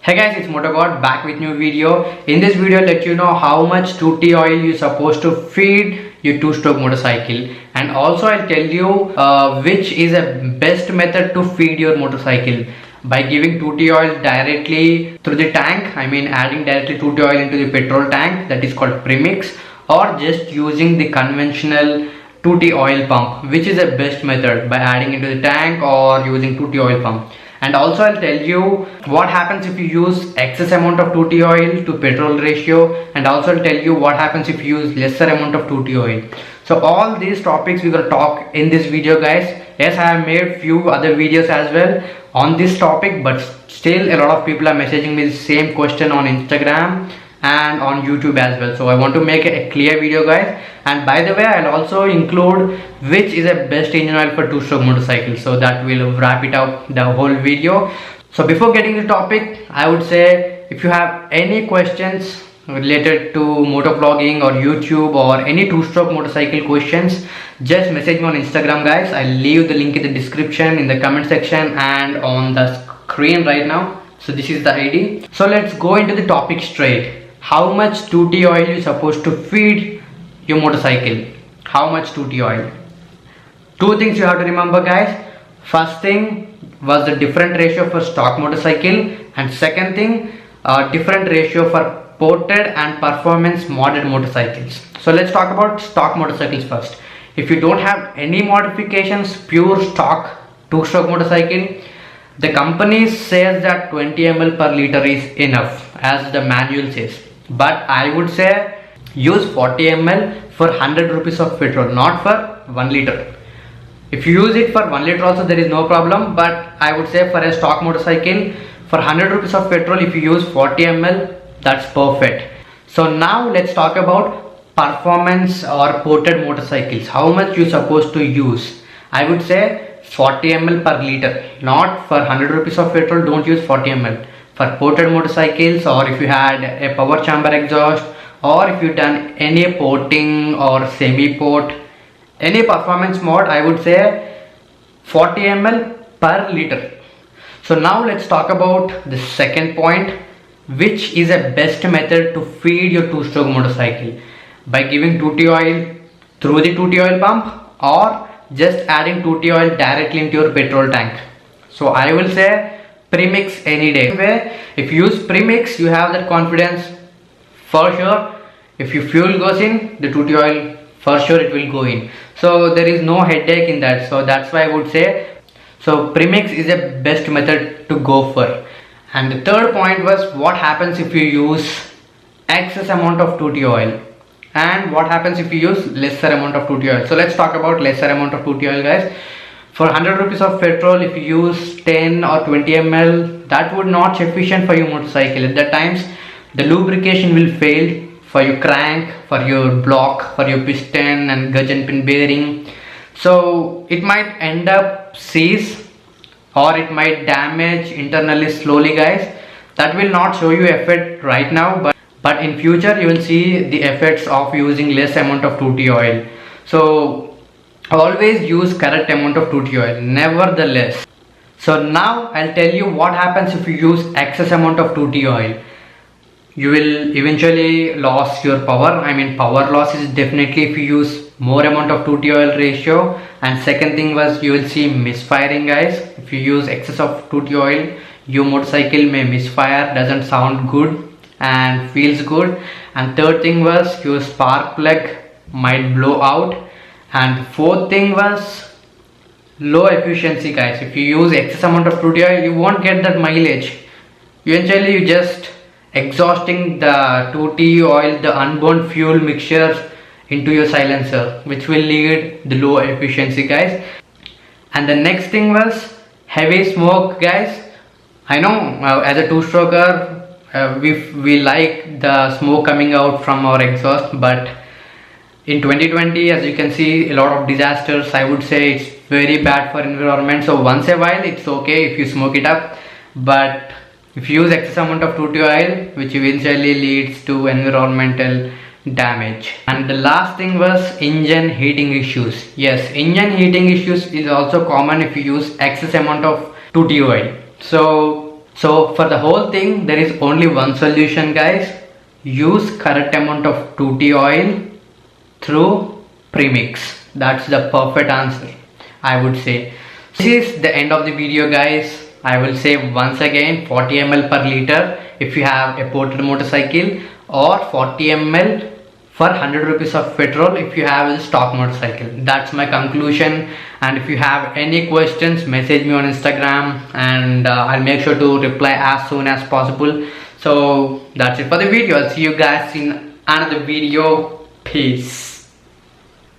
Hey guys, it's MotoGod back with new video. In this video, I'll let you know how much 2T oil you're supposed to feed your two-stroke motorcycle, and also I'll tell you which is a best method to feed your motorcycle by giving 2T oil directly through the tank. I mean adding directly 2T oil into the petrol tank, that is called premix, or just using the conventional 2T oil pump, which is the best method by adding into the tank or using 2T oil pump. And also I'll tell you what happens if you use excess amount of 2T oil to petrol ratio, and also I'll tell you what happens if you use lesser amount of 2T oil. So all these topics we will talk in this video, guys. Yes, I have made few other videos as well on this topic, but still a lot of people are messaging me the same question on Instagram and on YouTube as well. So I want to make a clear video, guys. And by the way, I'll also include which is a best engine oil for two-stroke motorcycles, so that will wrap it up the whole video. So before getting the topic, I would say if you have any questions related to motovlogging or YouTube or any two-stroke motorcycle questions, just message me on Instagram, guys. I'll leave the link in the description, in the comment section, and on the screen right now. So this is the ID. So let's go into the topic straight. How much 2T oil you supposed to feed your motorcycle? How much 2T oil? Two things you have to remember, guys. First thing was the different ratio for stock motorcycle, and second thing, different ratio for ported and performance modded motorcycles. So let's talk about stock motorcycles first. If you don't have any modifications, pure stock two-stroke motorcycle, the company says that 20 ml per liter is enough, as the manual says. But I would say use 40 ml for 100 rupees of petrol, not for 1 liter. If you use it for 1 liter also, there is no problem, but I would say for a stock motorcycle, for 100 rupees of petrol, if you use 40 ml, that's perfect. So now let's talk about performance or ported motorcycles. How much you supposed to use? I would say 40 ml per liter. Not for 100 rupees of petrol, don't use 40 ml. For ported motorcycles, or if you had a power chamber exhaust, or if you done any porting or semi-port, any performance mode, I would say 40 ml per liter. So now let's talk about the second point, which is a best method to feed your two-stroke motorcycle, by giving 2T oil through the 2T oil pump or just adding 2T oil directly into your petrol tank. So I will say premix any day. If you use premix, you have that confidence for sure. If your fuel goes in, the 2T oil for sure it will go in. So there is no headache in that. So that's why I would say, so premix is a best method to go for. And the third point was what happens if you use excess amount of 2T oil, and what happens if you use lesser amount of 2T oil. So let's talk about lesser amount of 2T oil, guys. For 100 rupees of petrol, if you use 10 or 20 ml, that would not sufficient for your motorcycle. At that times, the lubrication will fail for your crank, for your block, for your piston and gauge and pin bearing. So it might end up seize, or it might damage internally slowly, guys. That will not show you effect right now, but in future you will see the effects of using less amount of 2T oil. So always use correct amount of 2T oil, nevertheless. So now I'll tell you what happens if you use excess amount of 2T oil. You will eventually lose your power. I mean power loss is definitely if you use more amount of 2T oil ratio. And second thing was you will see misfiring, guys. If you use excess of 2T oil, your motorcycle may misfire, doesn't sound good and feels good. And third thing was your spark plug might blow out. And fourth thing was low efficiency, guys. If you use excess amount of 2T oil, you won't get that mileage. Eventually you just exhausting the 2T oil, the unburned fuel mixture into your silencer, which will lead the low efficiency, guys. And the next thing was heavy smoke, guys. I know as a two-stroker we like the smoke coming out from our exhaust, but in 2020, as you can see, a lot of disasters. I would say it's very bad for environment. So once a while it's okay if you smoke it up, but if you use excess amount of 2T oil, which eventually leads to environmental damage. And the last thing was engine heating issues. Yes, engine heating issues is also common if you use excess amount of 2T oil. So So for the whole thing, there is only one solution, guys. Use correct amount of 2T oil through premix. That's the perfect answer, I would say. This is the end of the video, guys. I will say once again, 40 ml per liter if you have a ported motorcycle, or 40 ml for 100 rupees of petrol if you have a stock motorcycle. That's my conclusion. And if you have any questions, message me on Instagram, and I'll make sure to reply as soon as possible. So that's it for the video. I'll see you guys in another video. Peace.